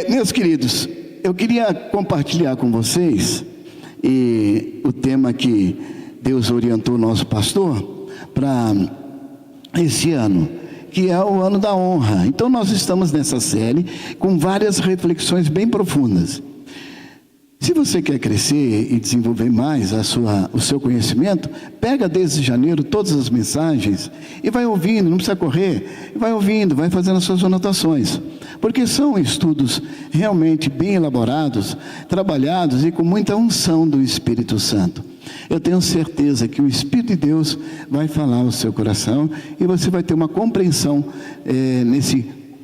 Meus queridos, eu queria compartilhar com vocês o tema que Deus orientou o nosso pastor para esse ano, que é o ano da honra. Então nós estamos nessa série com várias reflexões bem profundas. Se você quer crescer e desenvolver mais o seu conhecimento, pega desde janeiro todas as mensagens e vai ouvindo, não precisa correr, vai ouvindo, vai fazendo as suas anotações, porque são estudos realmente bem elaborados, trabalhados e com muita unção do Espírito Santo. Eu tenho certeza que o Espírito de Deus vai falar ao seu coração e você vai ter uma compreensão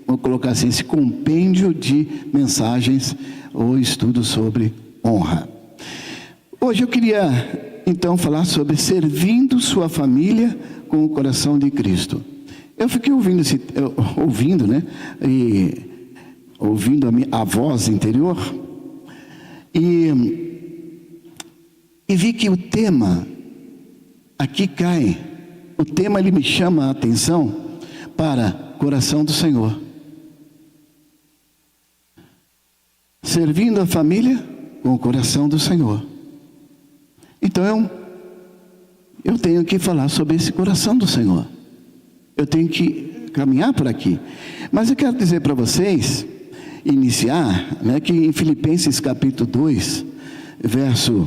vou colocar assim, esse compêndio de mensagens ou estudos sobre honra. Hoje eu queria então falar sobre servindo sua família com o coração de Cristo. Eu fiquei ouvindo a voz interior e vi que o tema aqui cai. O tema ele me chama a atenção para coração do Senhor. Servindo a família com o coração do Senhor. Então eu tenho que falar sobre esse coração do Senhor. Eu tenho que caminhar por aqui. Mas eu quero dizer para vocês, iniciar, que em Filipenses capítulo 2, verso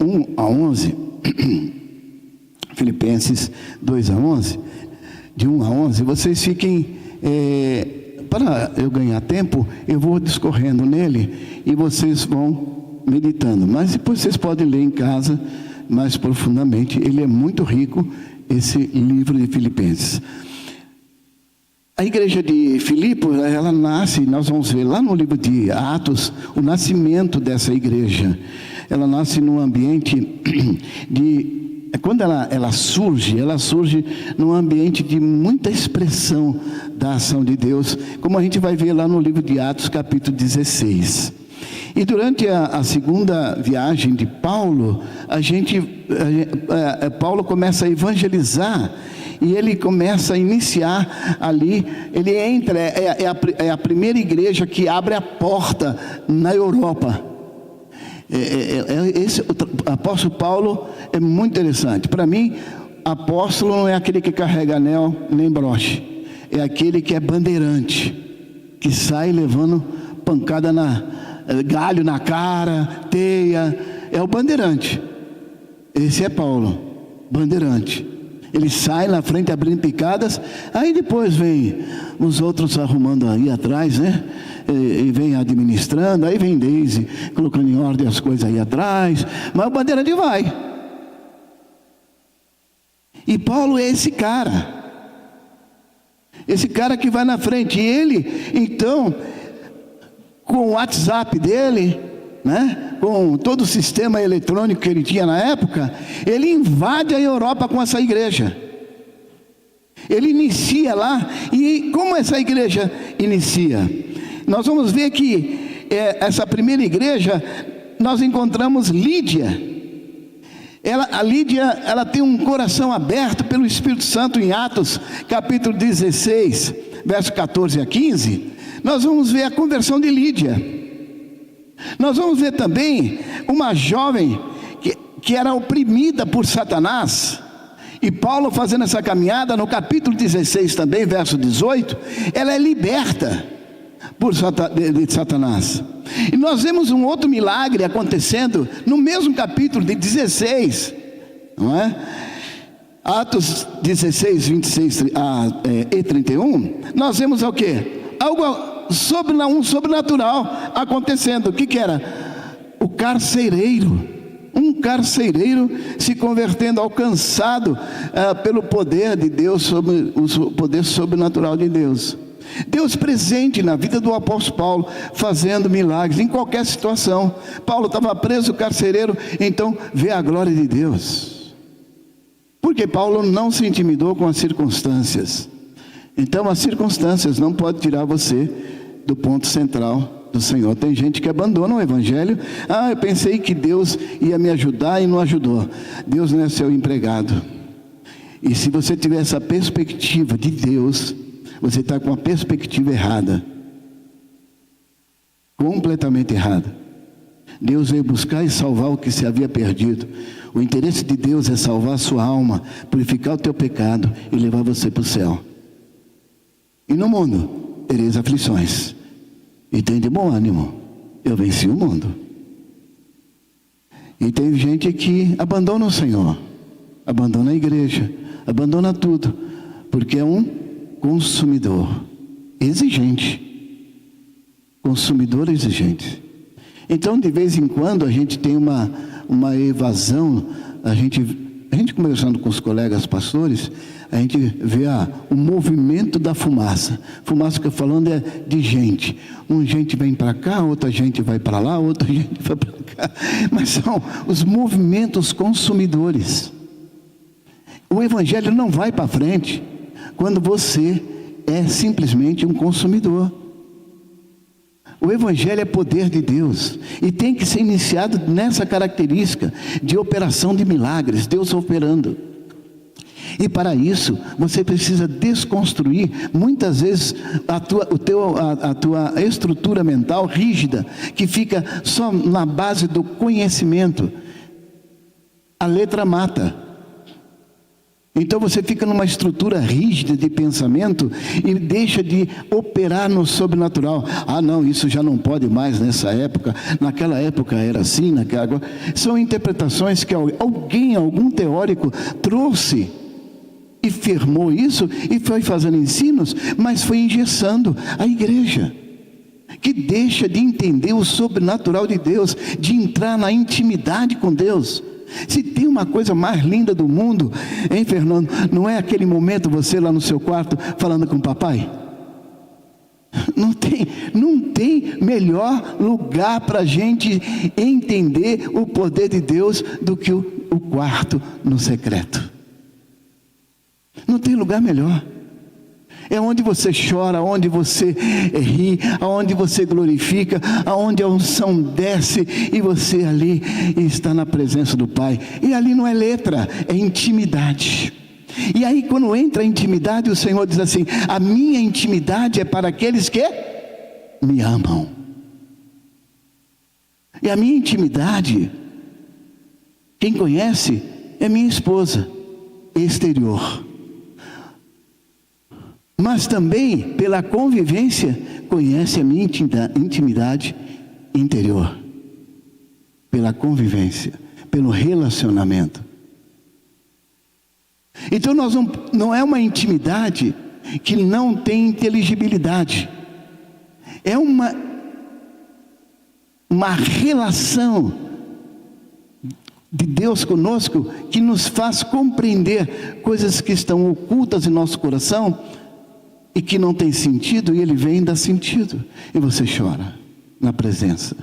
1 a 11, Filipenses 2 a 11, de 1 a 11, vocês fiquem... para eu ganhar tempo, eu vou discorrendo nele e vocês vão meditando. Mas depois vocês podem ler em casa mais profundamente. Ele é muito rico, esse livro de Filipenses. A igreja de Filipos, ela nasce, nós vamos ver lá no livro de Atos, o nascimento dessa igreja. Ela nasce num ambiente quando ela surge num ambiente de muita expressão da ação de Deus, como a gente vai ver lá no livro de Atos, capítulo 16. E durante a segunda viagem de Paulo, Paulo começa a evangelizar, e ele começa a iniciar ali, ele entra, é a primeira igreja que abre a porta na Europa. O apóstolo Paulo é muito interessante. Para mim, apóstolo não é aquele que carrega anel nem broche, é aquele que é bandeirante, que sai levando pancada galho na cara, teia. É o bandeirante. Esse é Paulo, bandeirante. Ele sai na frente abrindo picadas, aí depois vem os outros arrumando aí atrás, e vem administrando, aí vem Deise colocando em ordem as coisas aí atrás, mas o bandeirante vai. E Paulo é esse cara que vai na frente. E ele, então, com o WhatsApp dele, com todo o sistema eletrônico que ele tinha na época, ele invade a Europa com essa igreja. Ele inicia lá. E como essa igreja inicia? Nós vamos ver que essa primeira igreja, nós encontramos Lídia. A Lídia, ela tem um coração aberto pelo Espírito Santo. Em Atos capítulo 16, verso 14 a 15, nós vamos ver a conversão de Lídia. Nós vamos ver também uma jovem que era oprimida por Satanás, e Paulo, fazendo essa caminhada, no capítulo 16 também, verso 18, ela é liberta de Satanás. E nós vemos um outro milagre acontecendo no mesmo capítulo de 16, não é? Atos 16, 26 e 31, nós vemos o quê? Um sobrenatural acontecendo. O que era? O carcereiro. Um carcereiro se convertendo, alcançado pelo poder de Deus, o poder sobrenatural de Deus. Deus presente na vida do apóstolo Paulo, fazendo milagres em qualquer situação. Paulo estava preso, o carcereiro, então vê a glória de Deus. Porque Paulo não se intimidou com as circunstâncias. Então as circunstâncias não podem tirar você do ponto central do Senhor. Tem gente que abandona o evangelho. Eu pensei que Deus ia me ajudar e não ajudou. Deus não é seu empregado. E se você tiver essa perspectiva de Deus, você está com a perspectiva errada. completamente errada. Deus veio buscar e salvar o que se havia perdido. O interesse de Deus é salvar a sua alma, purificar o teu pecado e levar você para o céu. E no mundo tereis aflições. E tem de bom ânimo. Eu venci o mundo. E tem gente que abandona o Senhor, abandona a igreja, abandona tudo, porque é um consumidor exigente. Consumidor exigente. Então, de vez em quando, a gente tem uma evasão, a gente conversando com os colegas pastores, a gente vê o movimento da fumaça. Fumaça que eu estou falando é de gente. Gente vem para cá, outra gente vai para lá, outra gente vai para cá. Mas são os movimentos consumidores. O evangelho não vai para frente quando você é simplesmente um consumidor. O evangelho é poder de Deus e tem que ser iniciado nessa característica de operação de milagres, Deus operando. E para isso, você precisa desconstruir, muitas vezes, a tua estrutura mental rígida, que fica só na base do conhecimento. A letra mata. Então você fica numa estrutura rígida de pensamento e deixa de operar no sobrenatural. Não, isso já não pode mais nessa época, naquela época era assim, agora. São interpretações que algum teórico trouxe e firmou isso e foi fazendo ensinos, mas foi engessando a igreja, que deixa de entender o sobrenatural de Deus, de entrar na intimidade com Deus. Se tem uma coisa mais linda do mundo, hein, Fernando? Não é aquele momento você lá no seu quarto falando com o papai? Não tem melhor lugar para a gente entender o poder de Deus do que o quarto no secreto. Não tem lugar melhor. É onde você chora, onde você ri, aonde você glorifica, aonde a unção desce e você ali está na presença do Pai. E ali não é letra, é intimidade. E aí quando entra a intimidade, o Senhor diz assim: a minha intimidade é para aqueles que me amam. E a minha intimidade, quem conhece, é minha esposa exterior. Mas também, pela convivência, conhece a minha intimidade interior. Pela convivência, pelo relacionamento. Então não é uma intimidade que não tem inteligibilidade. É uma relação de Deus conosco que nos faz compreender coisas que estão ocultas em nosso coração e que não tem sentido, e Ele vem e dá sentido, e você chora na presença,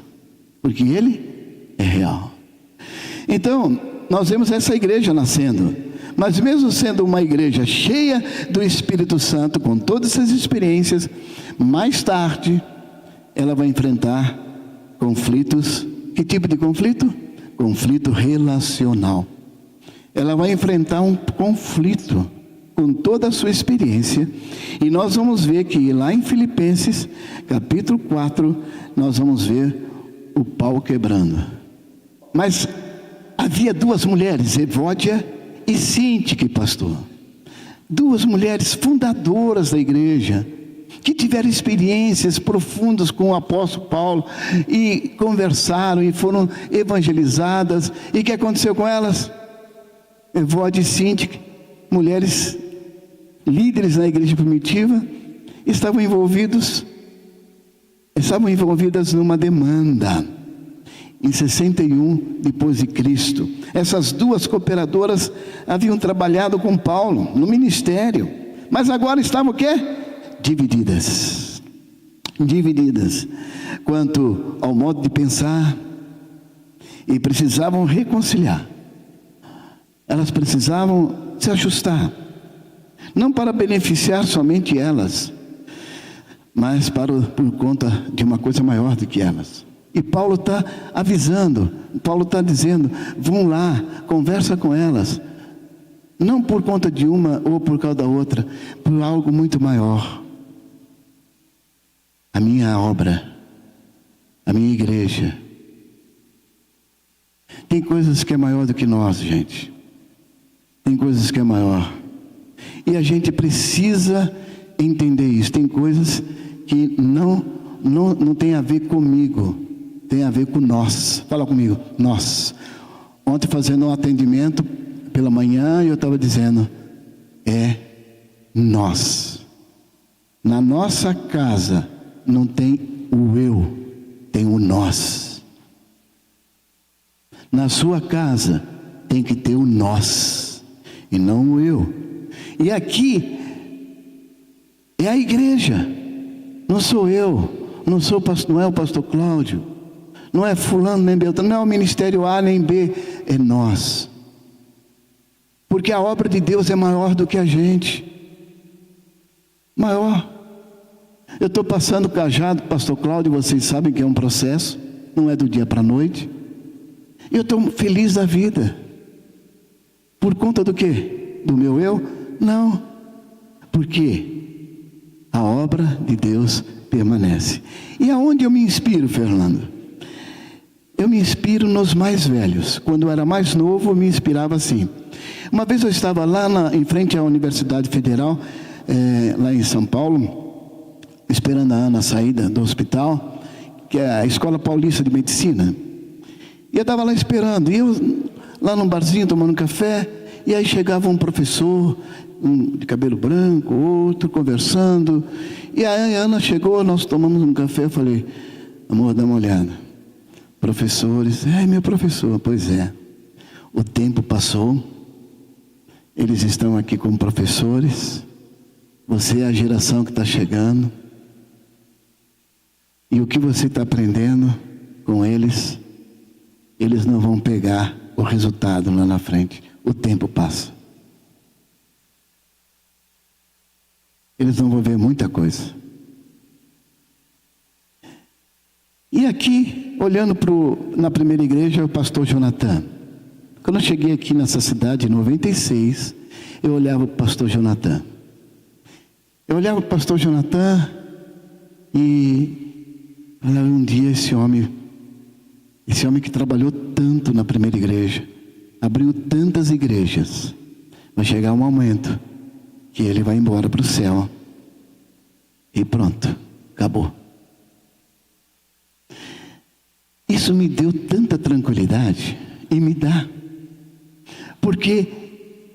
porque Ele é real. Então, nós vemos essa igreja nascendo, mas mesmo sendo uma igreja cheia do Espírito Santo, com todas essas experiências, mais tarde, ela vai enfrentar conflitos. Que tipo de conflito? Conflito relacional. Ela vai enfrentar um conflito com toda a sua experiência, e nós vamos ver que lá em Filipenses, capítulo 4, nós vamos ver o pau quebrando. Mas havia duas mulheres, Evódia e Síntique, pastor. Duas mulheres fundadoras da igreja, que tiveram experiências profundas com o apóstolo Paulo, e conversaram, e foram evangelizadas. E o que aconteceu com elas? Evódia e Síntique, mulheres líderes na igreja primitiva, estavam envolvidas numa demanda, em 61 depois de Cristo. Essas duas cooperadoras haviam trabalhado com Paulo no ministério, mas agora estavam o quê? Divididas quanto ao modo de pensar, e precisavam reconciliar. Elas precisavam se ajustar, não para beneficiar somente elas, mas por conta de uma coisa maior do que elas. E Paulo está avisando, Paulo está dizendo: vão lá, conversa com elas, não por conta de uma ou por causa da outra, por algo muito maior. A minha obra a minha igreja. Tem coisas que é maior do que nós, gente. Tem coisas que é maior. E a gente precisa entender isso. Tem coisas que não tem a ver comigo, tem a ver com nós. Fala comigo, nós. Ontem fazendo um atendimento pela manhã, eu estava dizendo, é nós. Na nossa casa não tem o eu, tem o nós. Na sua casa tem que ter o nós e não o eu. E aqui é a igreja. Não sou eu, não é o pastor Cláudio, não é fulano nem Beltrano, não é o ministério A nem B, é nós. Porque a obra de Deus é maior do que a gente. Maior. Eu estou passando o cajado, pastor Cláudio, vocês sabem que é um processo, não é do dia para a noite. E eu estou feliz da vida. Por conta do quê? Do meu eu? Não. Por quê? A obra de Deus permanece. E aonde eu me inspiro, Fernando? Eu me inspiro nos mais velhos. Quando eu era mais novo, eu me inspirava assim. Uma vez eu estava lá em frente à Universidade Federal, lá em São Paulo, esperando a Ana sair do hospital, que é a Escola Paulista de Medicina. E eu estava lá esperando, e eu lá num barzinho tomando café, e aí chegava um professor, um de cabelo branco, outro conversando, e aí a Ana chegou, nós tomamos um café, eu falei, amor, dá uma olhada. Professores, meu professor, pois é, o tempo passou, eles estão aqui como professores, você é a geração que está chegando, e o que você está aprendendo com eles, eles não vão pegar o resultado lá na frente, o tempo passa. Eles não vão ver muita coisa. E aqui, olhando na primeira igreja, o pastor Jonathan. Quando eu cheguei aqui nessa cidade, em 96, eu olhava para o pastor Jonathan. Eu olhava para o pastor Jonathan e falava, um dia esse homem que trabalhou tanto na primeira igreja, abriu tantas igrejas, vai chegar um momento que ele vai embora para o céu. E pronto, acabou. Isso me deu tanta tranquilidade, e me dá. Porque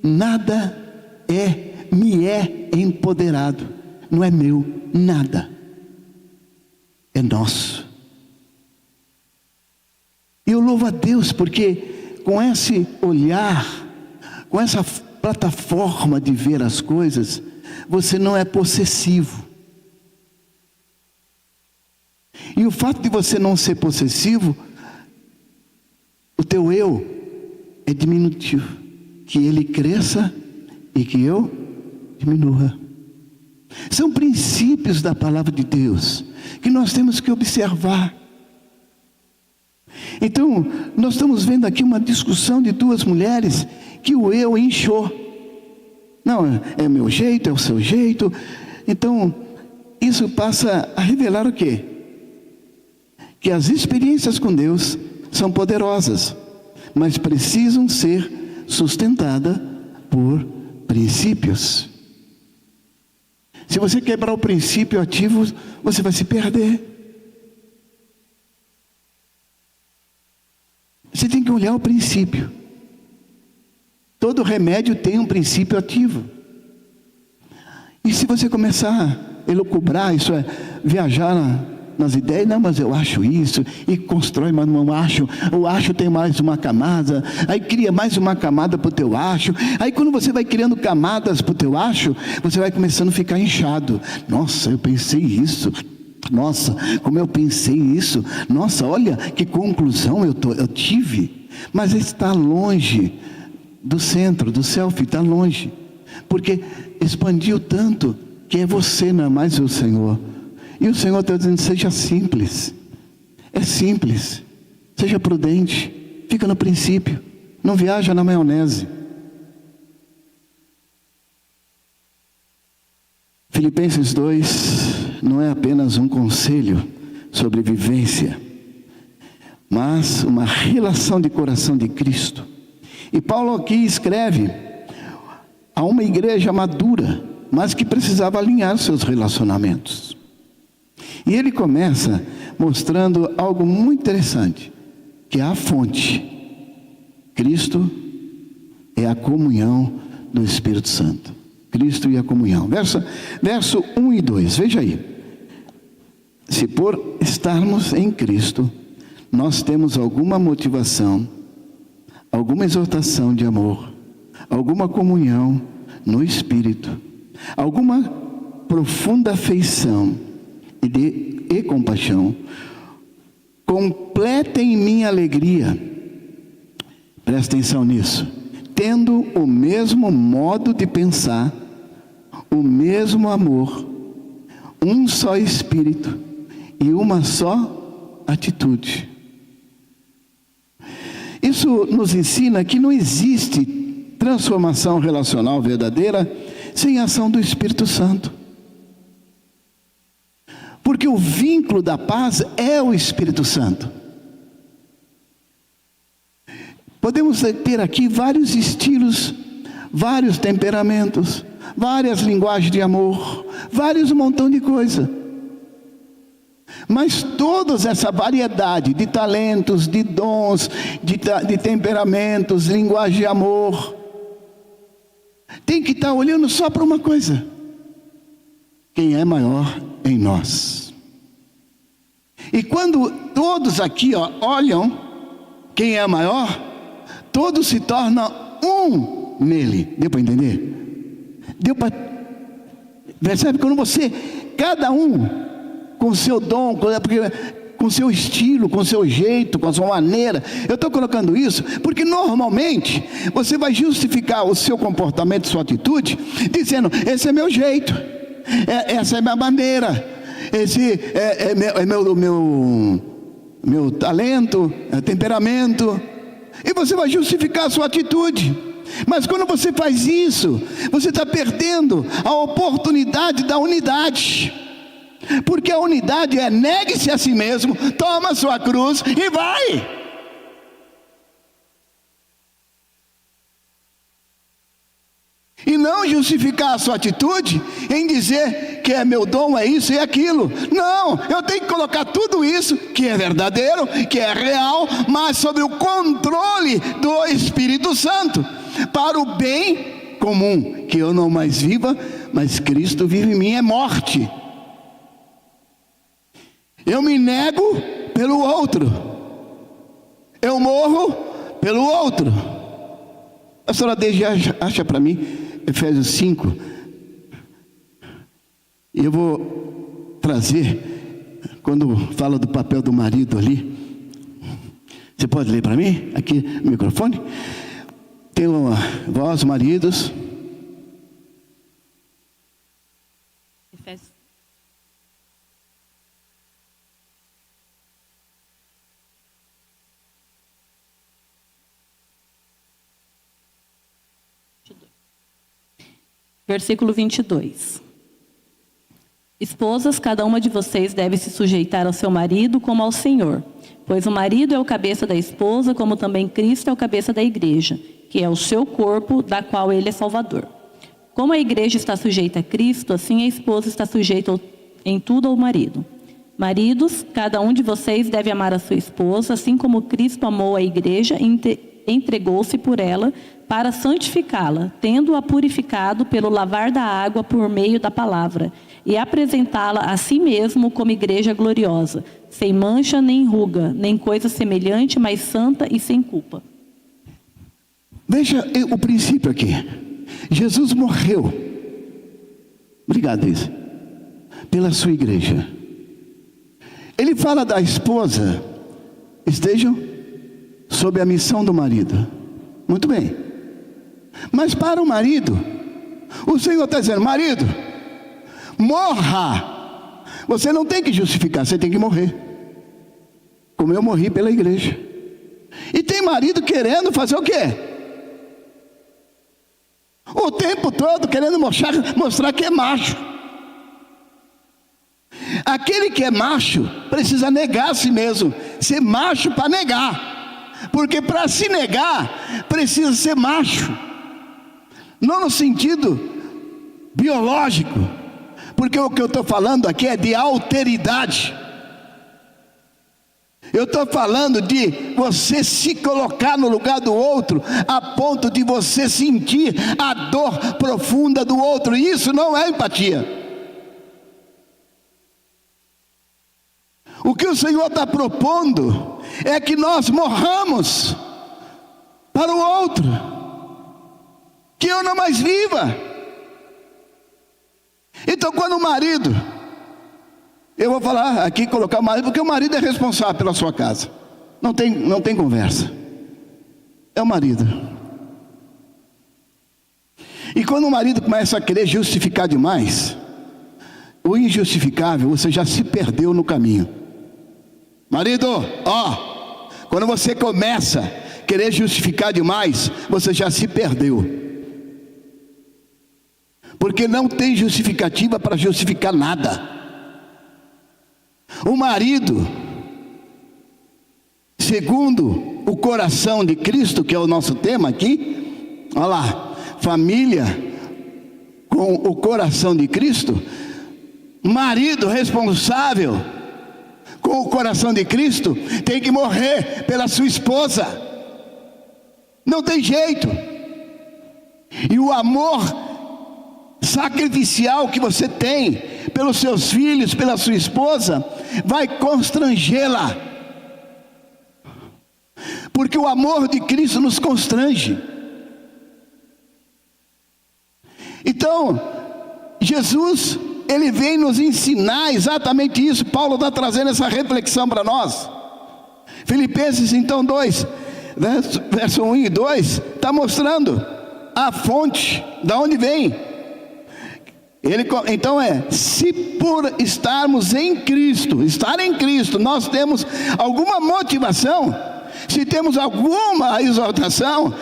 nada me é empoderado. Não é meu, nada. É nosso. E eu louvo a Deus, porque com esse olhar, com essa plataforma de ver as coisas, você não é possessivo. E o fato de você não ser possessivo, o teu eu é diminutivo. Que ele cresça e que eu diminua. São princípios da palavra de Deus que nós temos que observar. Então, nós estamos vendo aqui uma discussão de duas mulheres que o eu inchou. Não, é o meu jeito, é o seu jeito. Então, isso passa a revelar o quê? Que as experiências com Deus são poderosas, mas precisam ser sustentadas por princípios. Se você quebrar o princípio ativo, você vai se perder. Você tem que olhar o princípio. Todo remédio tem um princípio ativo. E se você começar a elucubrar, isso é, viajar nas ideias, não, mas eu acho isso, e constrói, mas não acho, o acho tem mais uma camada, aí cria mais uma camada para o teu acho, aí quando você vai criando camadas para o teu acho, você vai começando a ficar inchado. Nossa, eu pensei isso, nossa, como eu pensei isso, nossa, olha que conclusão eu tive, mas está longe do centro, do self, está longe, porque expandiu tanto, que é você, não é mais o Senhor. E o Senhor está dizendo, seja simples. É simples. Seja prudente. Fica no princípio. Não viaja na maionese. Filipenses 2 não é apenas um conselho sobre vivência, mas uma relação de coração de Cristo. E Paulo aqui escreve a uma igreja madura, mas que precisava alinhar seus relacionamentos. E ele começa mostrando algo muito interessante, que é a fonte. Cristo é a comunhão do Espírito Santo. Cristo e a comunhão. Verso 1 e 2, veja aí. Se por estarmos em Cristo, nós temos alguma motivação, alguma exortação de amor, alguma comunhão no Espírito, alguma profunda afeição e compaixão, completem minha alegria. Presta atenção nisso. Tendo o mesmo modo de pensar, o mesmo amor, um só Espírito e uma só atitude. Isso nos ensina que não existe transformação relacional verdadeira sem a ação do Espírito Santo. Porque o vínculo da paz é o Espírito Santo. Podemos ter aqui vários estilos, vários temperamentos, várias linguagens de amor, vários montão de coisa. Mas toda essa variedade de talentos, de dons, de temperamentos, linguagem de amor, tem que estar olhando só para uma coisa: quem é maior em nós. E quando todos aqui olham quem é maior, todos se tornam um nele. Deu para entender? Percebe? Quando você, cada um com o seu dom, com o seu estilo, com o seu jeito, com a sua maneira. Eu estou colocando isso porque normalmente você vai justificar o seu comportamento, sua atitude, dizendo: esse é meu jeito, essa é minha maneira, esse é meu talento, temperamento. E você vai justificar a sua atitude. Mas quando você faz isso, você está perdendo a oportunidade da unidade. Porque a unidade é: negue-se a si mesmo, toma a sua cruz e vai. E não justificar a sua atitude em dizer que é meu dom, é isso e aquilo. Não, eu tenho que colocar tudo isso que é verdadeiro, que é real, mas sob o controle do Espírito Santo, para o bem comum, que eu não mais viva, mas Cristo vive em mim. É morte. Eu me nego pelo outro, eu morro pelo outro. A senhora Deise acha para mim Efésios 5, e eu vou trazer, quando fala do papel do marido ali. Você pode ler para mim, aqui no microfone? Tem uma voz, maridos. Efésios. Versículo 22. Esposas, cada uma de vocês deve se sujeitar ao seu marido como ao Senhor, pois o marido é o cabeça da esposa, como também Cristo é o cabeça da igreja, que é o seu corpo, da qual ele é Salvador. Como a igreja está sujeita a Cristo, assim a esposa está sujeita em tudo ao marido. Maridos, cada um de vocês deve amar a sua esposa, assim como Cristo amou a igreja e entregou-se por ela, para santificá-la, tendo-a purificado pelo lavar da água por meio da palavra, e apresentá-la a si mesmo como igreja gloriosa, sem mancha nem ruga, nem coisa semelhante, mas santa e sem culpa. Veja o princípio aqui. Jesus morreu, obrigado, Isa, pela sua igreja. Ele fala da esposa: estejam sob a missão do marido. Muito bem. Mas para o marido, o Senhor está dizendo: marido, morra. Você não tem que justificar, você tem que morrer, como eu morri pela igreja. E tem marido querendo fazer o quê? O tempo todo querendo mostrar que é macho. Aquele que é macho precisa negar a si mesmo. ser macho para negar, porque para se negar precisa ser macho, não no sentido biológico, porque o que eu estou falando aqui é de alteridade. Eu estou falando de você se colocar no lugar do outro, a ponto de você sentir a dor profunda do outro. E isso não é empatia. O que o Senhor está propondo é que nós morramos para o outro, que eu não mais viva. Então, quando o marido, eu vou falar aqui, colocar o marido, porque o marido é responsável pela sua casa. Não tem conversa. É o marido. E quando o marido começa a querer justificar demais, o injustificável, você já se perdeu no caminho. Marido, quando você começa a querer justificar demais, você já se perdeu. Porque não tem justificativa para justificar nada. O marido, segundo o coração de Cristo, que é o nosso tema aqui, olha lá, família com o coração de Cristo, marido responsável com o coração de Cristo, tem que morrer pela sua esposa, não tem jeito. E o amor sacrificial que você tem pelos seus filhos, pela sua esposa, vai constrangê-la, porque o amor de Cristo nos constrange. Então, Jesus, ele vem nos ensinar exatamente isso. Paulo está trazendo essa reflexão para nós. Filipenses então 2, verso 1 e 2, está mostrando a fonte, da onde vem. Então se por estarmos em Cristo, estar em Cristo, nós temos alguma motivação, se temos alguma exaltação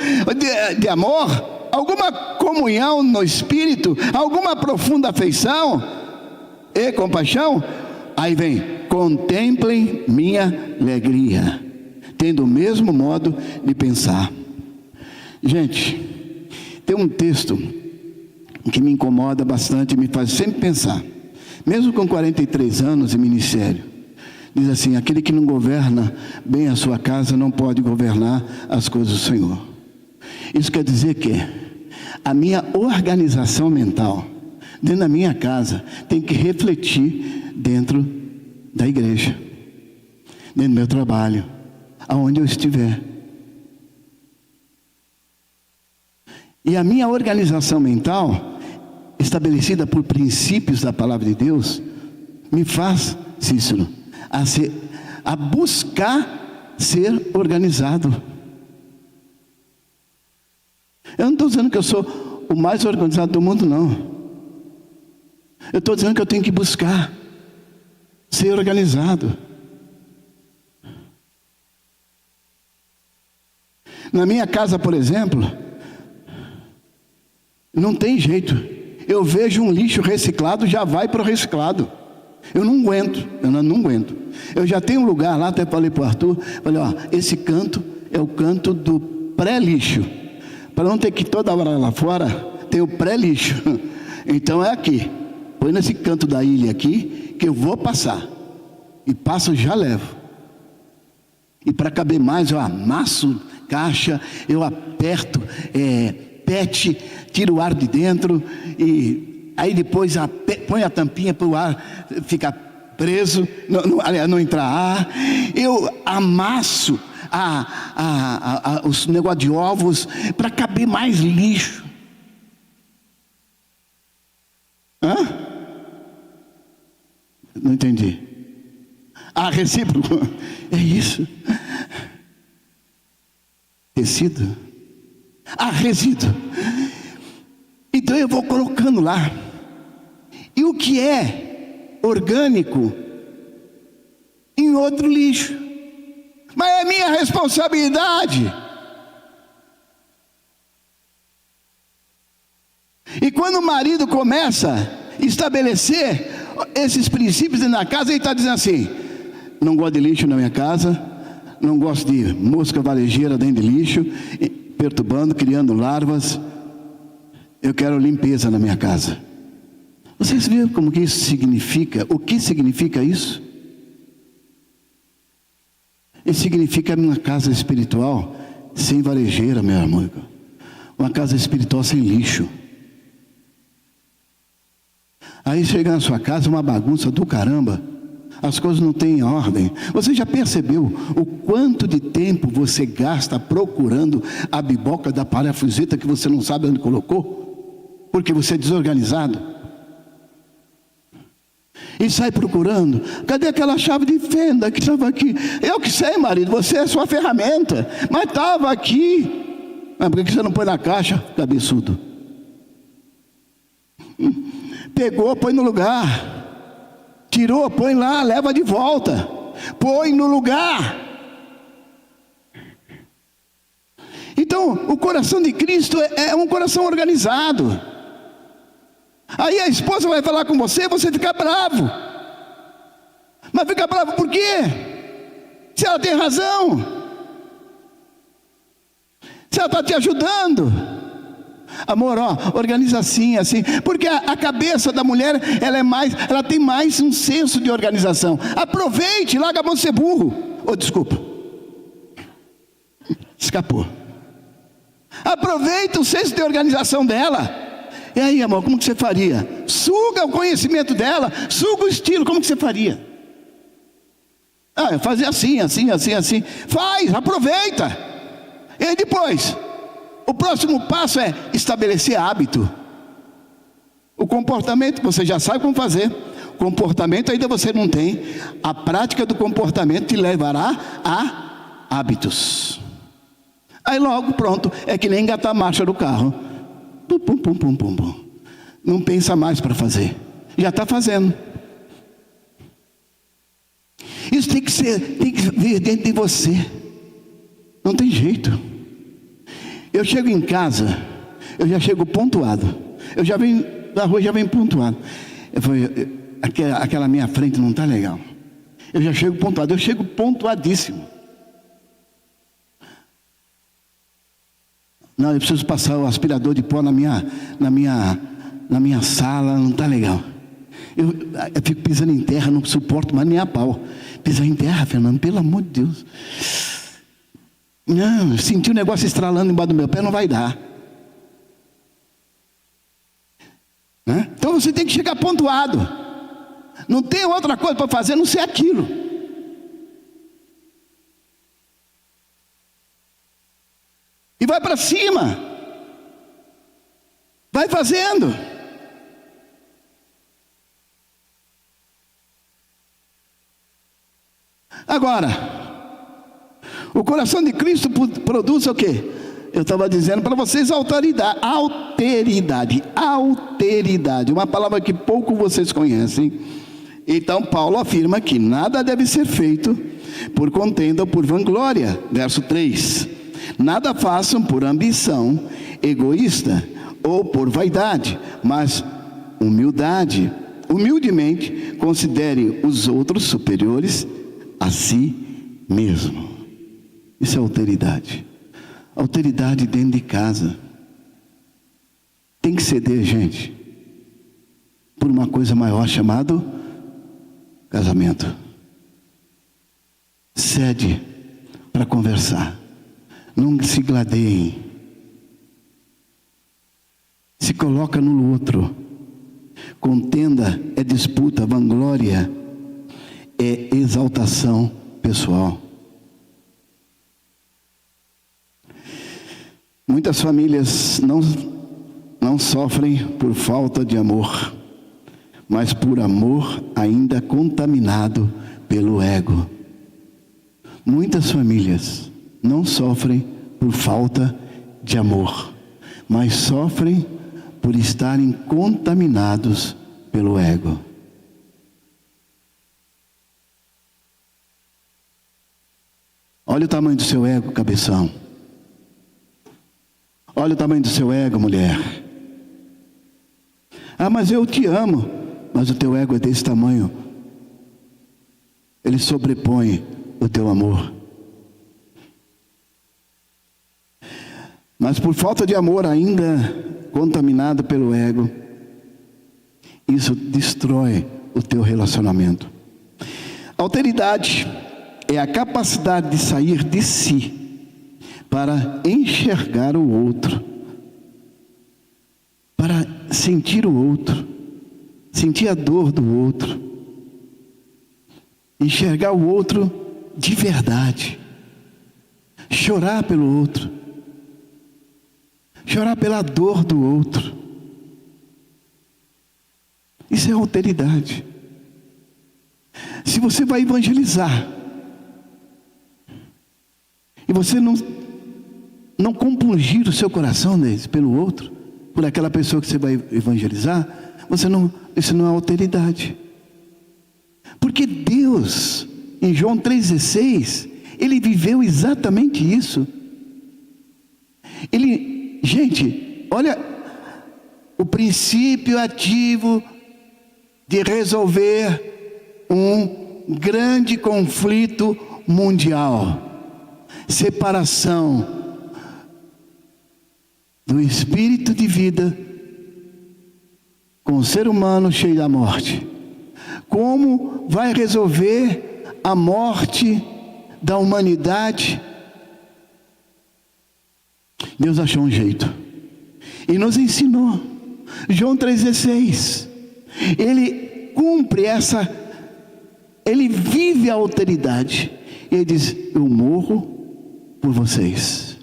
de amor, alguma comunhão no Espírito, alguma profunda afeição e compaixão, aí vem, contemplem minha alegria, tendo o mesmo modo de pensar. Gente, tem um texto que me incomoda bastante, me faz sempre pensar, mesmo com 43 anos de ministério. Diz assim: aquele que não governa bem a sua casa não pode governar as coisas do Senhor. Isso quer dizer que a minha organização mental dentro da minha casa tem que refletir dentro da igreja, dentro do meu trabalho, aonde eu estiver. E a minha organização mental, estabelecida por princípios da palavra de Deus, me faz, Cícero, a buscar ser organizado. Eu não estou dizendo que eu sou o mais organizado do mundo, não. Eu estou dizendo que eu tenho que buscar ser organizado. Na minha casa, por exemplo, não tem jeito. Eu vejo um lixo reciclado, já vai para o reciclado. Eu não aguento. Eu já tenho um lugar lá, até falei para o Arthur, falei, esse canto é o canto do pré-lixo. Para não ter que ir toda hora lá fora, tem o pré-lixo. Então é aqui. Põe nesse canto da ilha aqui, que eu vou passar. E passo, já levo. E para caber mais, eu amasso caixa, eu aperto, pet, tira o ar de dentro, e aí depois põe a tampinha para o ar ficar preso, não entrar ar. Eu amasso os negócios de ovos para caber mais lixo. Não entendi. Recíproco. É isso. Tecido. Resíduo. Então eu vou colocando lá. E o que é orgânico em outro lixo. Mas é minha responsabilidade. E quando o marido começa a estabelecer esses princípios na casa, ele está dizendo assim: Não gosto de lixo na minha casa, não gosto de mosca varejeira dentro de lixo, perturbando, criando larvas. Eu quero limpeza na minha casa. Vocês viram como que isso significa? O que significa isso? Isso significa uma casa espiritual sem varejeira, meu amigo. Uma casa espiritual sem lixo. Aí chega na sua casa uma bagunça do caramba. As coisas não têm ordem. Você já percebeu o quanto de tempo você gasta procurando a biboca da parafuseta que você não sabe onde colocou? Porque você é desorganizado. E sai procurando. Cadê aquela chave de fenda que estava aqui? Eu que sei, marido, você é sua ferramenta. Mas estava aqui. Mas por que você não põe na caixa, cabeçudo? Pegou, põe no lugar. Tirou, põe lá, leva de volta. Põe no lugar. Então, o coração de Cristo é um coração organizado. Aí a esposa vai falar com você, você fica bravo. Mas fica bravo por quê? Se ela tem razão. Se ela está te ajudando. Amor, organiza assim. Porque a cabeça da mulher, ela tem mais um senso de organização. Aproveite, larga a mão de ser burro. Desculpa. Escapou. Aproveita o senso de organização dela. E aí, amor, como que você faria? Suga o conhecimento dela, suga o estilo, como que você faria? Fazer assim. Faz, aproveita. E aí depois, o próximo passo é estabelecer hábito. O comportamento, você já sabe como fazer. O comportamento ainda você não tem. A prática do comportamento te levará a hábitos. Aí logo, pronto, é que nem engatar a marcha do carro. Pum, pum, pum, pum, pum. Não pensa mais para fazer. Já está fazendo. Isso tem que vir dentro de você. Não tem jeito. Eu chego em casa, eu já chego pontuado. Eu já venho da rua, já venho pontuado. Aquela minha frente não está legal. Eu já chego pontuado, eu chego pontuadíssimo. Não, eu preciso passar o aspirador de pó na minha sala, não está legal. Eu fico pisando em terra, não suporto mais nem a pau. Pisar em terra, Fernando, pelo amor de Deus. Não, senti um negócio estralando embaixo do meu pé, não vai dar. Né? Então você tem que chegar pontuado. Não tem outra coisa para fazer, não ser aquilo. E vai para cima. Vai fazendo. Agora, o coração de Cristo produz o quê? Eu estava dizendo para vocês alteridade. Uma palavra que pouco vocês conhecem. Então Paulo afirma que nada deve ser feito por contenda ou por vanglória. Verso 3. Nada façam por ambição egoísta ou por vaidade, mas humildemente considerem os outros superiores a si mesmo. Isso é alteridade. Alteridade dentro de casa. Tem que ceder, gente, por uma coisa maior chamada casamento. Cede para conversar. Não se gladeiem. Se coloca no outro. Contenda é disputa, vanglória é exaltação pessoal. Muitas famílias não sofrem por falta de amor, mas por amor ainda contaminado pelo ego. Muitas famílias não sofrem por falta de amor, mas sofrem por estarem contaminados pelo ego. Olha o tamanho do seu ego, cabeção. Olha o tamanho do seu ego, mulher. Mas eu te amo. Mas o teu ego é desse tamanho. ele sobrepõe o teu amor. Mas por falta de amor ainda contaminado pelo ego, isso destrói o teu relacionamento. Alteridade é a capacidade de sair de si para enxergar o outro, para sentir o outro, sentir a dor do outro, enxergar o outro de verdade, chorar pelo outro, chorar pela dor do outro. Isso é alteridade. Se você vai evangelizar e você não compungir o seu coração pelo outro, por aquela pessoa que você vai evangelizar, isso não é alteridade. Porque Deus, em João 3,16, Ele viveu exatamente isso. Gente, olha o princípio ativo de resolver um grande conflito mundial: separação do espírito de vida com o ser humano cheio da morte. Como vai resolver a morte da humanidade? Deus achou um jeito e nos ensinou. João 3,16, Ele cumpre Ele vive a alteridade. Ele diz: eu morro por vocês.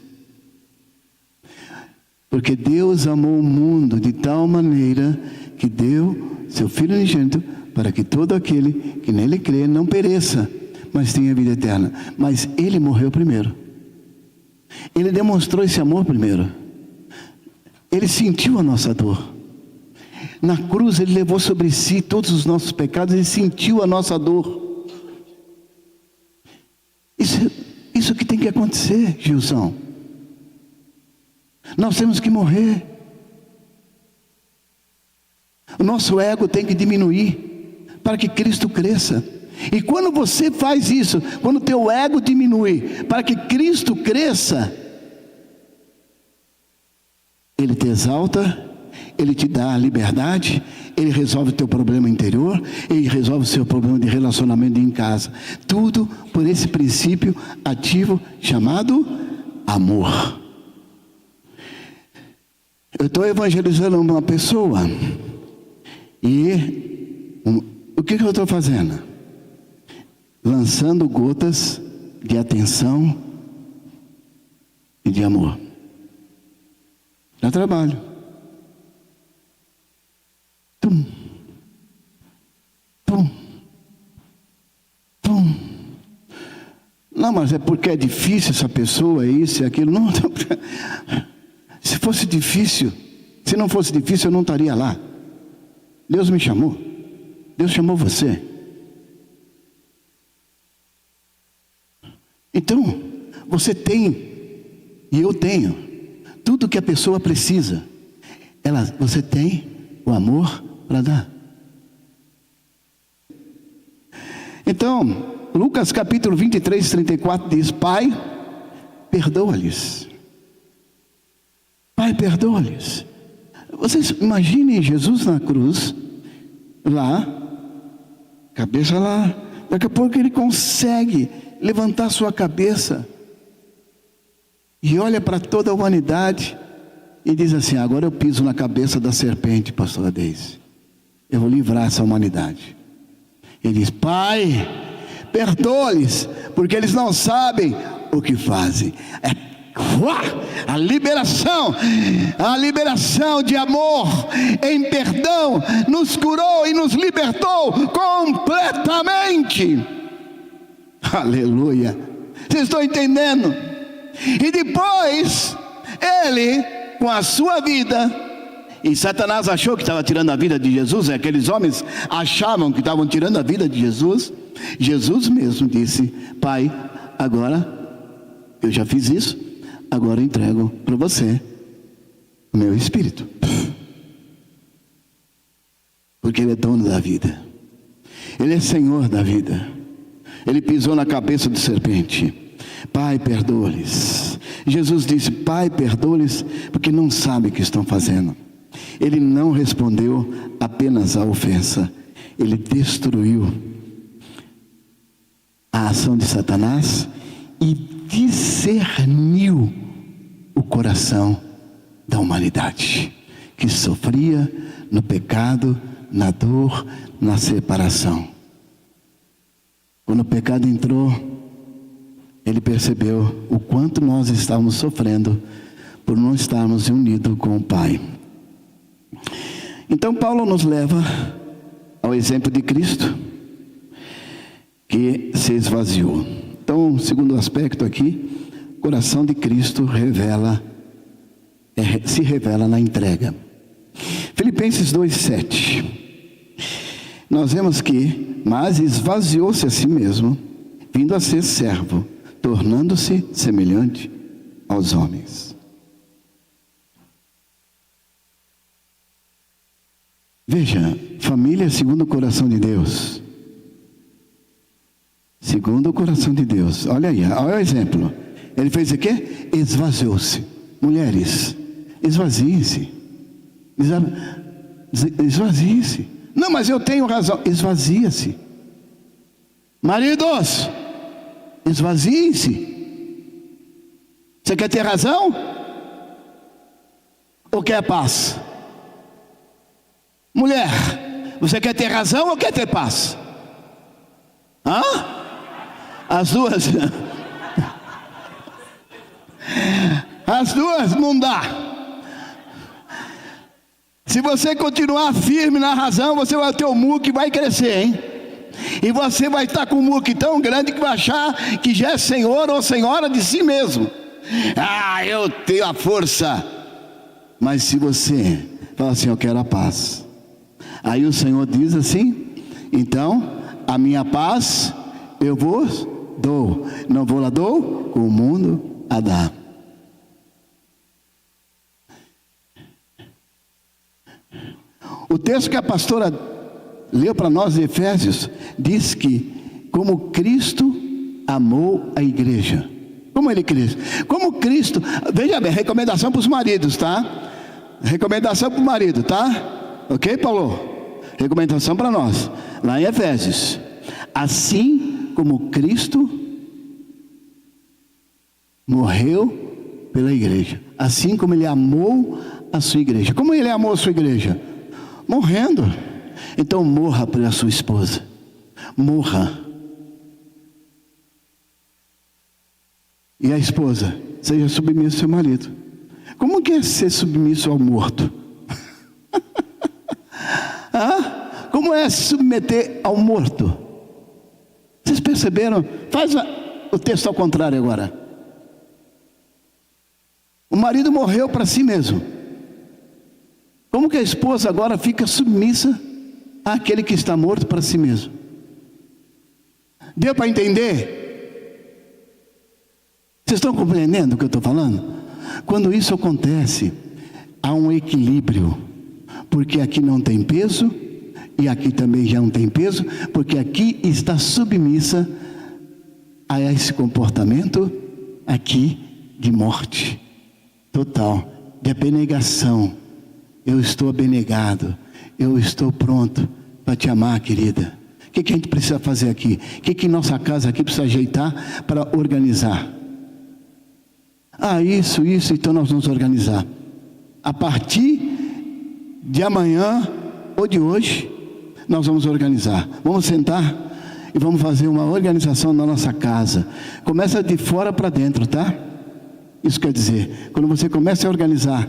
Porque Deus amou o mundo de tal maneira que deu seu Filho unigênito, para que todo aquele que nele crê não pereça, mas tenha vida eterna. Mas Ele morreu primeiro. Ele demonstrou esse amor primeiro. Ele sentiu a nossa dor. Na cruz Ele levou sobre si todos os nossos pecados. Ele sentiu a nossa dor. Isso que tem que acontecer, Gilson. Nós temos que morrer. O nosso ego tem que diminuir para que Cristo cresça. E quando você faz isso, quando o teu ego diminui para que Cristo cresça, Ele te exalta, Ele te dá a liberdade, Ele resolve o teu problema interior, Ele resolve o seu problema de relacionamento em casa. Tudo por esse princípio ativo chamado amor. Eu estou evangelizando uma pessoa e o que eu estou fazendo? Lançando gotas de atenção e de amor. Dá trabalho. Tum. Tum. Tum. Não, mas é porque é difícil essa pessoa, isso e aquilo. Não. Se fosse difícil, se não fosse difícil, eu não estaria lá. Deus me chamou. Deus chamou você. Então, você tem, e eu tenho, tudo que a pessoa precisa. Você tem o amor para dar. Então, Lucas capítulo 23, 34 diz: Pai, perdoa-lhes. Pai, perdoa-lhes. Vocês imaginem Jesus na cruz, lá, cabeça lá. Daqui a pouco Ele consegue levantar sua cabeça e olha para toda a humanidade e diz assim: agora eu piso na cabeça da serpente, pastora Deise. Eu vou livrar essa humanidade. Ele diz: Pai, perdoa-lhes, porque eles não sabem o que fazem. A liberação de amor em perdão nos curou e nos libertou completamente. Aleluia. Vocês estão entendendo? E depois Ele, com a sua vida, e Satanás achou que estava tirando a vida de Jesus, aqueles homens achavam que estavam tirando a vida de Jesus. Jesus mesmo disse: Pai, agora eu já fiz isso, agora eu entrego para você o meu espírito. Porque Ele é dono da vida, Ele é Senhor da vida. Ele pisou na cabeça do serpente. Pai, perdoa-lhes. Jesus disse: Pai, perdoa-lhes, porque não sabem o que estão fazendo. Ele não respondeu apenas à ofensa. Ele destruiu a ação de Satanás e discerniu o coração da humanidade, que sofria no pecado, na dor, na separação. Quando o pecado entrou, ele percebeu o quanto nós estávamos sofrendo por não estarmos unidos com o Pai. Então Paulo nos leva ao exemplo de Cristo, que se esvaziou. Então, segundo aspecto aqui, o coração de Cristo se revela na entrega. Filipenses 2:7. Nós vemos que, mas esvaziou-se a si mesmo, vindo a ser servo, tornando-se semelhante aos homens. Veja, família segundo o coração de Deus. Segundo o coração de Deus. Olha aí, olha o exemplo. Ele fez o quê? Esvaziou-se. Mulheres, esvaziem-se. Esvazie-se. Não, mas eu tenho razão. Esvazia-se. Maridos, esvazie-se. Você quer ter razão? Ou quer paz? Mulher, você quer ter razão ou quer ter paz? Hã? As duas. As duas não dá. Se você continuar firme na razão, você vai ter um muque que vai crescer, hein? E você vai estar com um muque tão grande que vai achar que já é senhor ou senhora de si mesmo. Ah, eu tenho a força. Mas se você fala assim, eu quero a paz, aí o Senhor diz assim: então a minha paz eu vos dou, não vou lá dou, como o mundo a dá. O texto que a pastora leu para nós em Efésios diz que como Cristo amou a igreja. Como ele quis? Como Cristo, veja bem, recomendação para os maridos, tá? Recomendação para o marido, tá? Ok, Paulo? Recomendação para nós, lá em Efésios. Assim como Cristo morreu pela igreja, assim como ele amou a sua igreja. Como ele amou a sua igreja? Morrendo. Então morra pela sua esposa. Morra. E a esposa, seja submissa ao seu marido. Como que é ser submisso ao morto? Como é se submeter ao morto? Vocês perceberam? Faz o texto ao contrário agora. O marido morreu para si mesmo. Como que a esposa agora fica submissa àquele que está morto para si mesmo? Deu para entender? Vocês estão compreendendo o que eu estou falando? Quando isso acontece, há um equilíbrio, porque aqui não tem peso, e aqui também já não tem peso, porque aqui está submissa a esse comportamento aqui de morte total, de abnegação. Eu estou abnegado, eu estou pronto para te amar, querida. O que a gente precisa fazer aqui? O que nossa casa aqui precisa ajeitar para organizar? Isso, então nós vamos organizar. A partir de amanhã ou de hoje, nós vamos organizar. Vamos sentar e vamos fazer uma organização na nossa casa. Começa de fora para dentro, tá? Isso quer dizer, quando você começa a organizar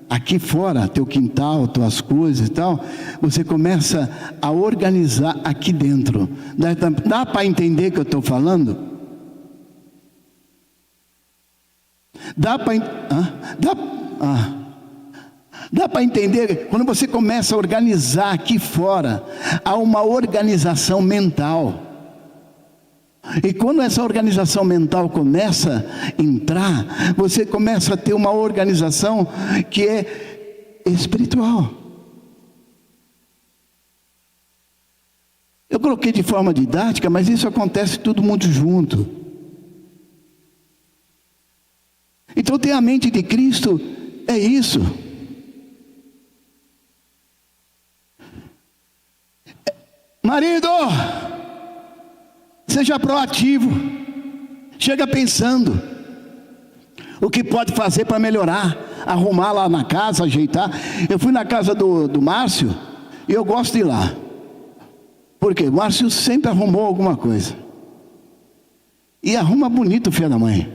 aqui fora, teu quintal, tuas coisas e tal, você começa a organizar aqui dentro. Dá para entender o que eu estou falando? Dá para entender? Quando você começa a organizar aqui fora, há uma organização mental. E quando essa organização mental começa a entrar, você começa a ter uma organização que é espiritual. Eu coloquei de forma didática, mas isso acontece tudo muito junto. Então ter a mente de Cristo é isso. Marido, seja proativo. Chega pensando o que pode fazer para melhorar, arrumar lá na casa, ajeitar. Eu fui na casa do Márcio e eu gosto de ir lá. Por quê? O Márcio sempre arrumou alguma coisa. E arruma bonito, filho da mãe.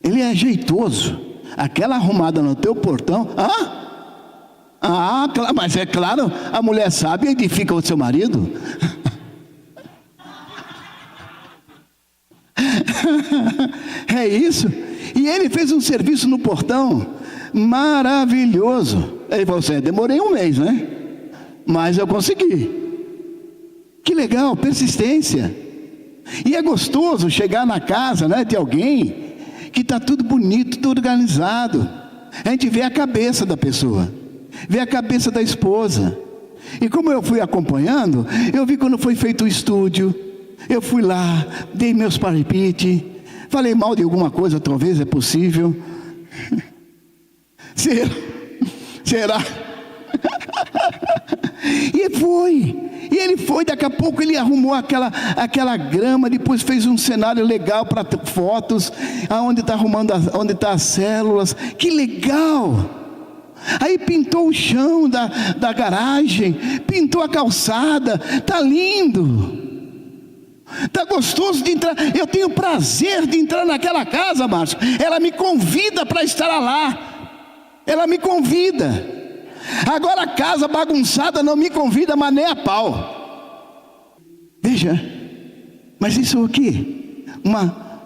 Ele é jeitoso. Aquela arrumada no teu portão. Mas é claro, a mulher sabe e edifica o seu marido. É isso. E ele fez um serviço no portão maravilhoso. Ele falou assim: demorei um mês, né? Mas eu consegui. Que legal, persistência. E é gostoso chegar na casa, né, de alguém que está tudo bonito, tudo organizado. A gente vê a cabeça da pessoa, vê a cabeça da esposa. E como eu fui acompanhando, eu vi quando foi feito o estúdio. Eu fui lá, dei meus palpites, falei mal de alguma coisa, talvez, é possível. Será? E ele foi, daqui a pouco ele arrumou aquela grama, depois fez um cenário legal para fotos, onde está arrumando, onde está as células. Que legal! Aí pintou o chão da garagem, pintou a calçada, tá lindo. Tá gostoso de entrar. Eu tenho prazer de entrar naquela casa, Márcio. Ela me convida para estar lá. Ela me convida. Agora a casa bagunçada não me convida, mas nem a pau. Veja, mas isso aqui,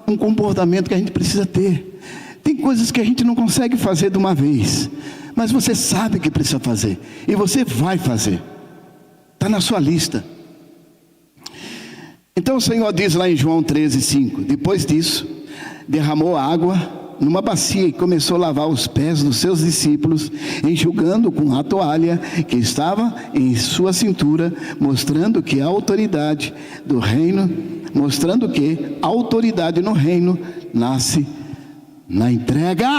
um comportamento que a gente precisa ter. Tem coisas que a gente não consegue fazer de uma vez, mas você sabe que precisa fazer, e você vai fazer. Está na sua lista. Então o Senhor diz lá em João 13:5, depois disso, derramou água numa bacia e começou a lavar os pés dos seus discípulos, enxugando com a toalha que estava em sua cintura, mostrando que a autoridade no reino nasce na entrega.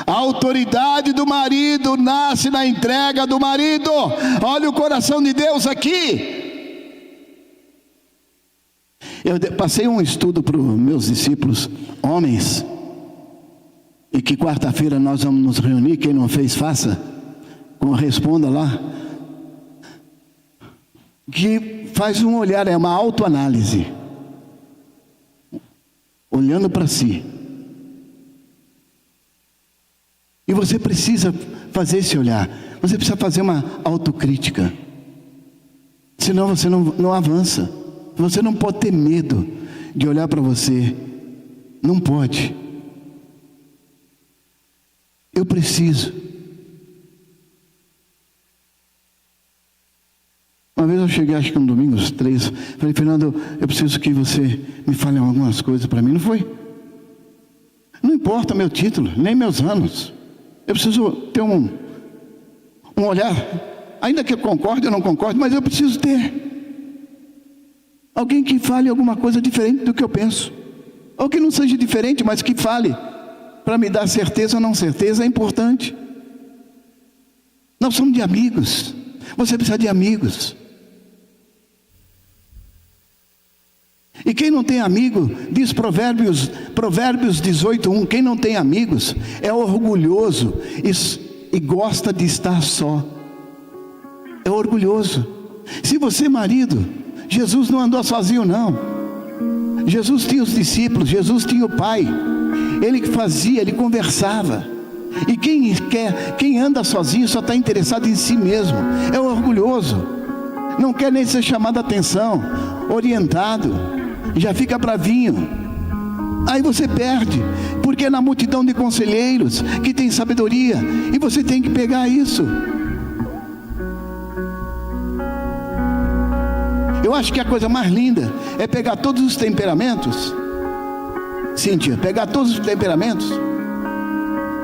A autoridade do marido nasce na entrega do marido. Olha o coração de Deus aqui. Eu passei um estudo para os meus discípulos homens, e que quarta-feira nós vamos nos reunir. Quem não fez, faça, responda lá. Que faz um olhar, é uma autoanálise, olhando para si. E você precisa fazer esse olhar, você precisa fazer uma autocrítica, senão você não avança. Você não pode ter medo de olhar para você. Não pode. Eu preciso. Uma vez eu cheguei, acho que um domingo, às 3, falei: Fernando, eu preciso que você me fale algumas coisas para mim. Não foi? Não importa meu título, nem meus anos. Eu preciso ter um olhar, ainda que eu concorde ou não concorde, mas eu preciso ter alguém que fale alguma coisa diferente do que eu penso, ou que não seja diferente, mas que fale, para me dar certeza ou não certeza. É importante. Nós somos de amigos. Você precisa de amigos. E quem não tem amigo, diz Provérbios 18:1, quem não tem amigos é orgulhoso e gosta de estar só. É orgulhoso. Se você, marido, Jesus não andou sozinho, não. Jesus tinha os discípulos, Jesus tinha o Pai. Ele que fazia, ele conversava. E quem anda sozinho só está interessado em si mesmo. É orgulhoso. Não quer nem ser chamado a atenção, orientado. Já fica bravinho. Aí você perde, porque é na multidão de conselheiros que tem sabedoria. E você tem que pegar isso. Eu acho que a coisa mais linda é pegar todos os temperamentos, Cíntia, pegar todos os temperamentos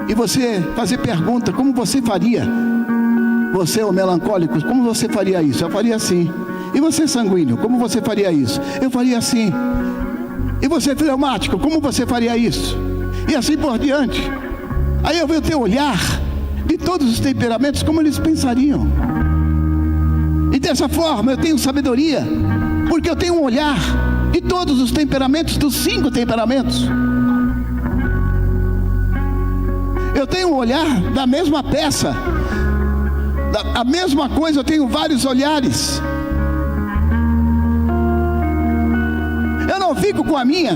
e você fazer pergunta, como você faria Você é o melancólico, como você faria isso? Eu faria assim. E você, sanguíneo, como você faria isso? Eu faria assim. E você, fleumático, como você faria isso? E assim por diante. Aí eu vejo o teu olhar de todos os temperamentos, como eles pensariam. E dessa forma eu tenho sabedoria, porque eu tenho um olhar de todos os temperamentos, dos 5 temperamentos. Eu tenho um olhar da mesma peça, a mesma coisa, eu tenho vários olhares. Eu não fico com a minha,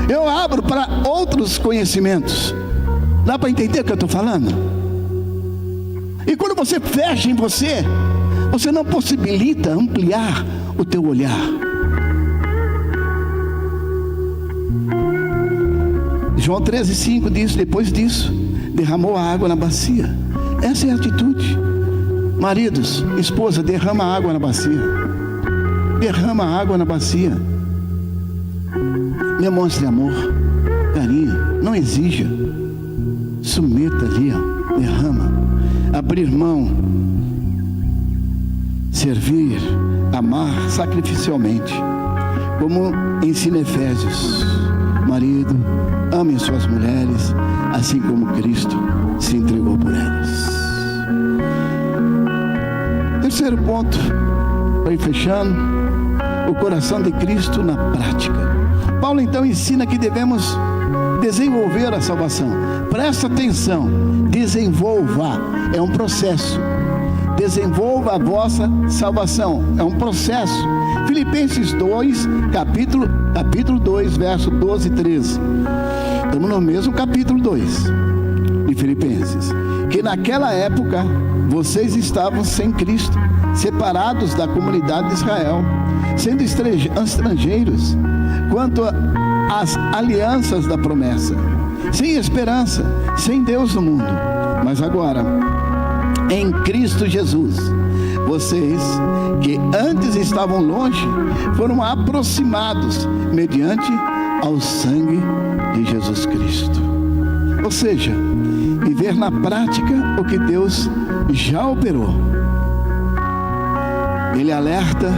eu abro para outros conhecimentos. Dá para entender o que eu estou falando? E quando você fecha em você, você não possibilita ampliar o teu olhar. João 13,5 diz: depois disso, derramou a água na bacia. Essa é a atitude. Maridos, esposa, derrama água na bacia. Derrama água na bacia. Demonstre amor, carinho, não exija. Submeta ali, ó, derrama. Abrir mão, servir, amar sacrificialmente, como ensina Efésios. Marido, amem suas mulheres, assim como Cristo se entregou por elas. Terceiro ponto, para ir fechando, o coração de Cristo na prática. Paulo então ensina que devemos desenvolver a salvação. Presta atenção, desenvolva, é um processo. Desenvolva a vossa salvação, é um processo. Filipenses 2, capítulo 2, verso 12 e 13. Estamos no mesmo capítulo 2 de Filipenses. Que naquela época vocês estavam sem Cristo, separados da comunidade de Israel, sendo estrangeiros quanto às alianças da promessa, sem esperança, sem Deus no mundo. Mas agora, em Cristo Jesus, vocês que antes estavam longe, foram aproximados mediante ao sangue de Jesus Cristo. Ou seja, viver na prática o que Deus já operou. Ele alerta,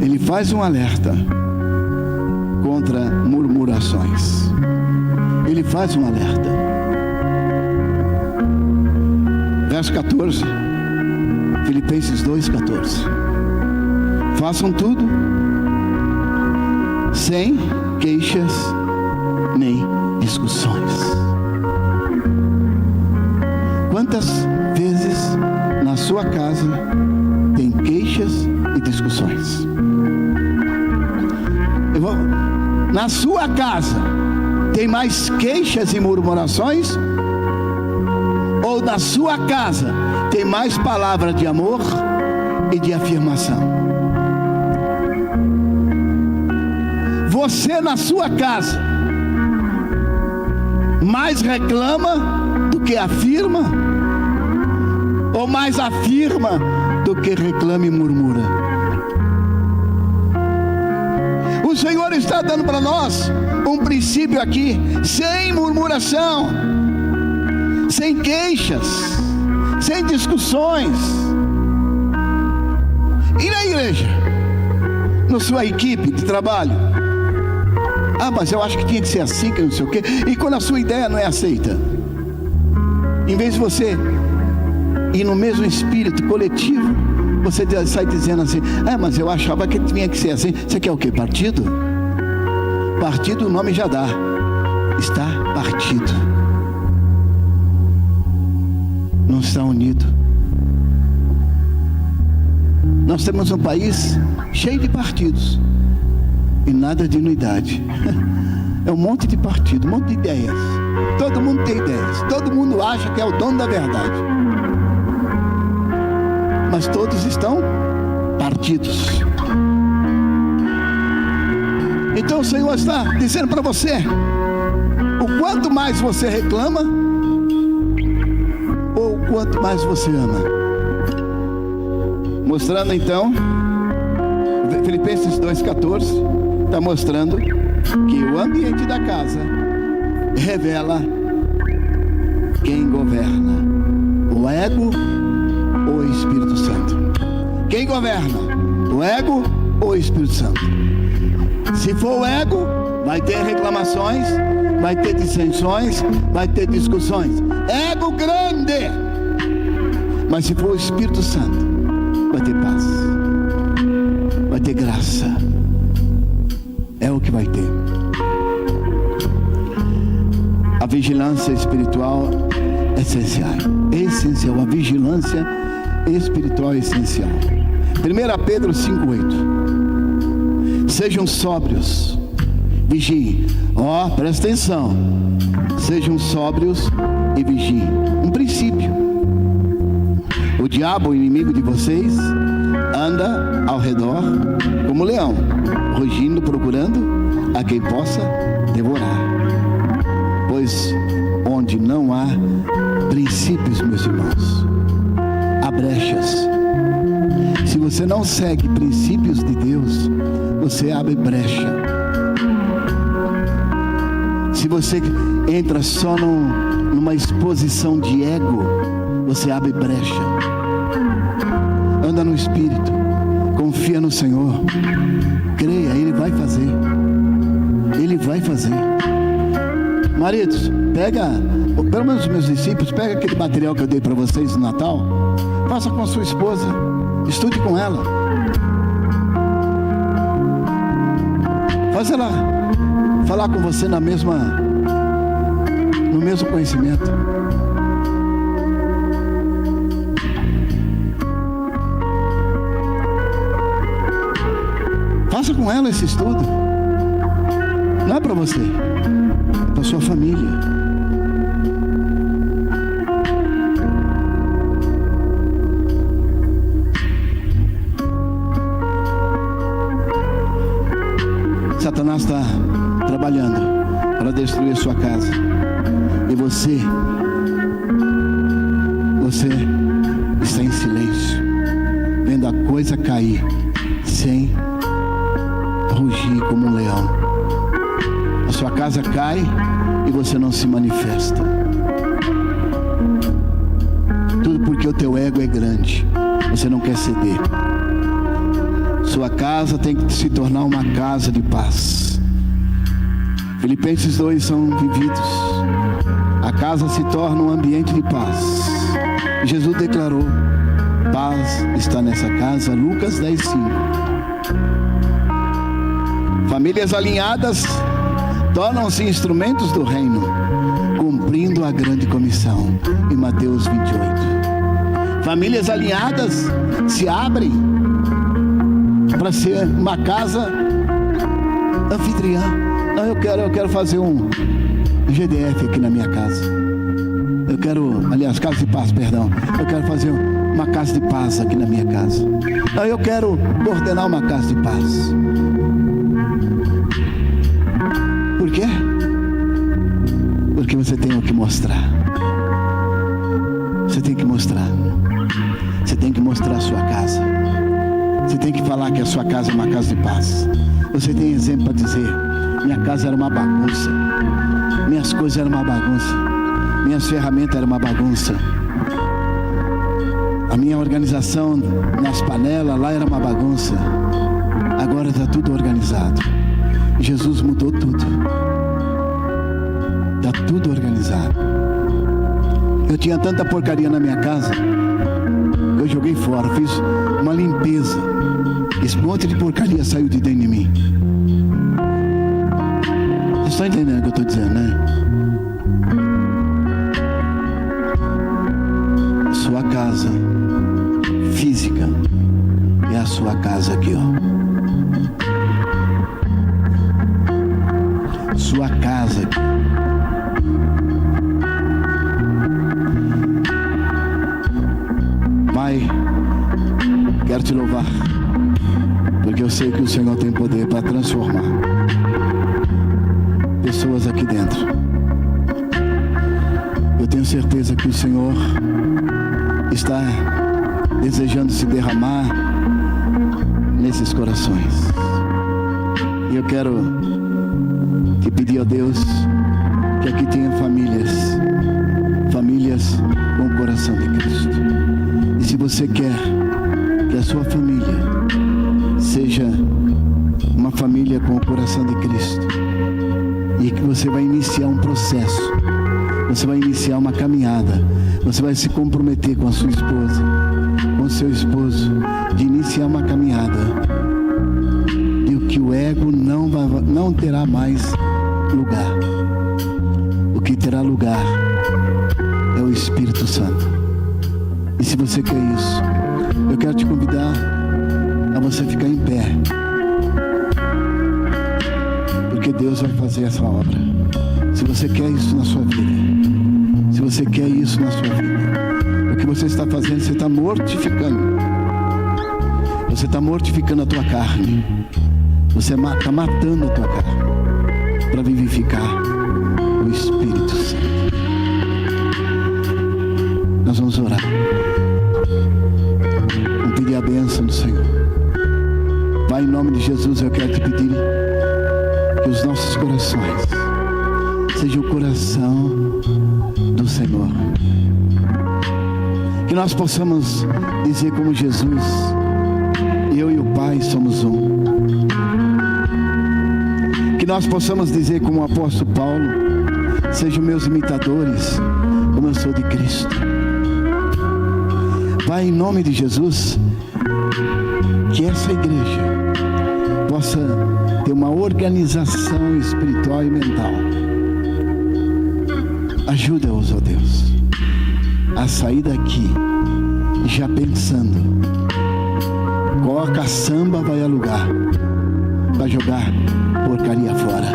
ele faz um alerta contra murmurações. Ele faz um alerta. Verso 14, Filipenses 2,14. Façam tudo sem queixas nem discussões. Quantas vezes na sua casa tem queixas e discussões? Na sua casa tem mais queixas e murmurações? Ou na sua casa tem mais palavra de amor e de afirmação? Você na sua casa mais reclama do que afirma? Ou mais afirma do que reclama e murmura? O Senhor está dando para nós um princípio aqui: sem murmuração, sem queixas, sem discussões. E na igreja, na sua equipe de trabalho? Ah, mas eu acho que tinha que ser assim, que não sei o quê. E quando a sua ideia não é aceita, em vez de você ir no mesmo espírito coletivo, você sai dizendo assim: ah, mas eu achava que tinha que ser assim. Você quer o quê? Partido? Partido, o nome já dá. Está partido. Não está unido. Nós temos um país cheio de partidos e nada de unidade. É um monte de partido, um monte de ideias. Todo mundo tem ideias, todo mundo acha que é o dono da verdade, mas todos estão partidos. Então o Senhor está dizendo para você: o quanto mais você reclama, ou o quanto mais você ama. Mostrando então, Filipenses 2,14 está mostrando que o ambiente da casa revela quem governa. O ego ou o Espírito Santo? Quem governa? O ego ou o Espírito Santo? Se for o ego, vai ter reclamações, vai ter dissensões, vai ter discussões. Ego grande. Mas se for o Espírito Santo, vai ter paz, vai ter graça. É o que vai ter. A vigilância espiritual é essencial. A vigilância espiritual é essencial. 1 Pedro 5,8. Sejam sóbrios, vigiem. Presta atenção. Sejam sóbrios e vigiem. Um princípio. O diabo, o inimigo de vocês, anda ao redor como leão, rugindo, procurando a quem possa devorar. Pois onde não há princípios, meus irmãos, há brechas. Se você não segue princípios de Deus, você abre brecha. Se você entra só numa exposição de ego, você abre brecha. Anda no Espírito, confia no Senhor, creia, Ele vai fazer. Ele vai fazer. Maridos, pega, pelo menos os meus discípulos, pega aquele material que eu dei para vocês no Natal, faça com a sua esposa, estude com ela, faz ela falar com você no mesmo conhecimento. Faça com ela esse estudo. Não é para você, é para sua família. Satanás está trabalhando para destruir a sua casa. E você está em silêncio, vendo a coisa cair, sem rugir como um leão. A sua casa cai e você não se manifesta. Tudo porque o teu ego é grande. Você não quer ceder. Sua casa tem que se tornar uma casa de paz. Filipenses 2 são vividos. A casa se torna um ambiente de paz. Jesus declarou: paz está nessa casa. Lucas 10:5. Famílias alinhadas tornam-se instrumentos do reino, cumprindo a grande comissão, em Mateus 28. Famílias alinhadas se abrem para ser uma casa anfitriã. Não, eu quero fazer um GDF aqui na minha casa. Casa de paz, perdão. Eu quero fazer uma casa de paz aqui na minha casa. Não, eu quero ordenar uma casa de paz. Por quê? Porque você tem o que mostrar. Você tem que mostrar. Você tem que mostrar a sua casa. Você tem que falar que a sua casa é uma casa de paz. Você tem exemplo para dizer: minha casa era uma bagunça, minhas coisas eram uma bagunça, minhas ferramentas eram uma bagunça, a minha organização nas panelas lá era uma bagunça. Agora está tudo organizado. Jesus mudou tudo. Está tudo organizado. Eu tinha tanta porcaria na minha casa, eu joguei fora, fiz uma limpeza. Esse monte de porcaria saiu de dentro de mim. Vocês estão entendendo o que eu estou dizendo, né? Sua casa física é a sua casa aqui, ó. Sua casa aqui. Pai, quero te louvar, porque eu sei que o Senhor tem poder para transformar pessoas aqui dentro. Eu tenho certeza que o Senhor está desejando se derramar nesses corações. E eu quero te pedir a Deus que aqui tenha famílias famílias com o coração de Cristo. E se você quer que a sua família seja uma família com o coração de Cristo, e que você vai iniciar um processo, você vai iniciar uma caminhada, você vai se comprometer com a sua esposa, com o seu esposo, de iniciar uma caminhada, e que o ego não terá mais lugar. O que terá lugar é o Espírito Santo. E se você quer isso, eu quero te convidar a você ficar em pé, porque Deus vai fazer essa obra. Se você quer isso na sua vida, se você quer isso na sua vida, o que você está fazendo, você está mortificando. Você está mortificando a tua carne. Você está matando a tua carne para vivificar o Espírito Santo. Nós vamos orar. Vamos pedir a bênção do Senhor. Pai, em nome de Jesus, eu quero te pedir que os nossos corações sejam o coração do Senhor. Que nós possamos dizer como Jesus: eu e o Pai somos um. Que nós possamos dizer como o apóstolo Paulo: sejam meus imitadores, como eu sou de Cristo. Pai, em nome de Jesus, que essa igreja possa ter uma organização espiritual e mental. Ajuda-os, ó Deus, a sair daqui já pensando qual a caçamba vai alugar para jogar porcaria fora,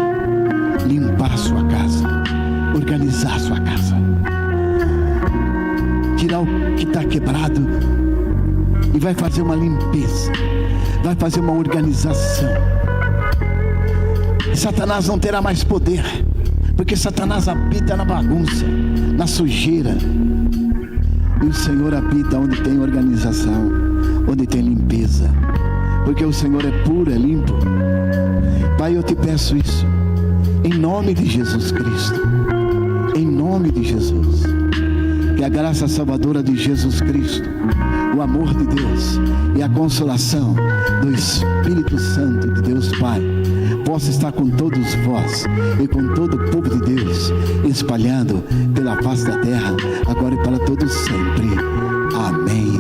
limpar sua casa, organizar sua casa, tirar o que está quebrado e vai fazer uma limpeza, vai fazer uma organização. Satanás não terá mais poder, porque Satanás habita na bagunça, na sujeira, e o Senhor habita onde tem organização, onde tem limpeza, porque o Senhor é puro, é limpo. Pai, eu te peço isso em nome de Jesus Cristo, em nome de Jesus, que a graça salvadora de Jesus Cristo, o amor de Deus e a consolação do Espírito Santo de Deus Pai possa estar com todos vós e com todo o povo de Deus, espalhado pela face da terra, agora e para todos sempre. Amém.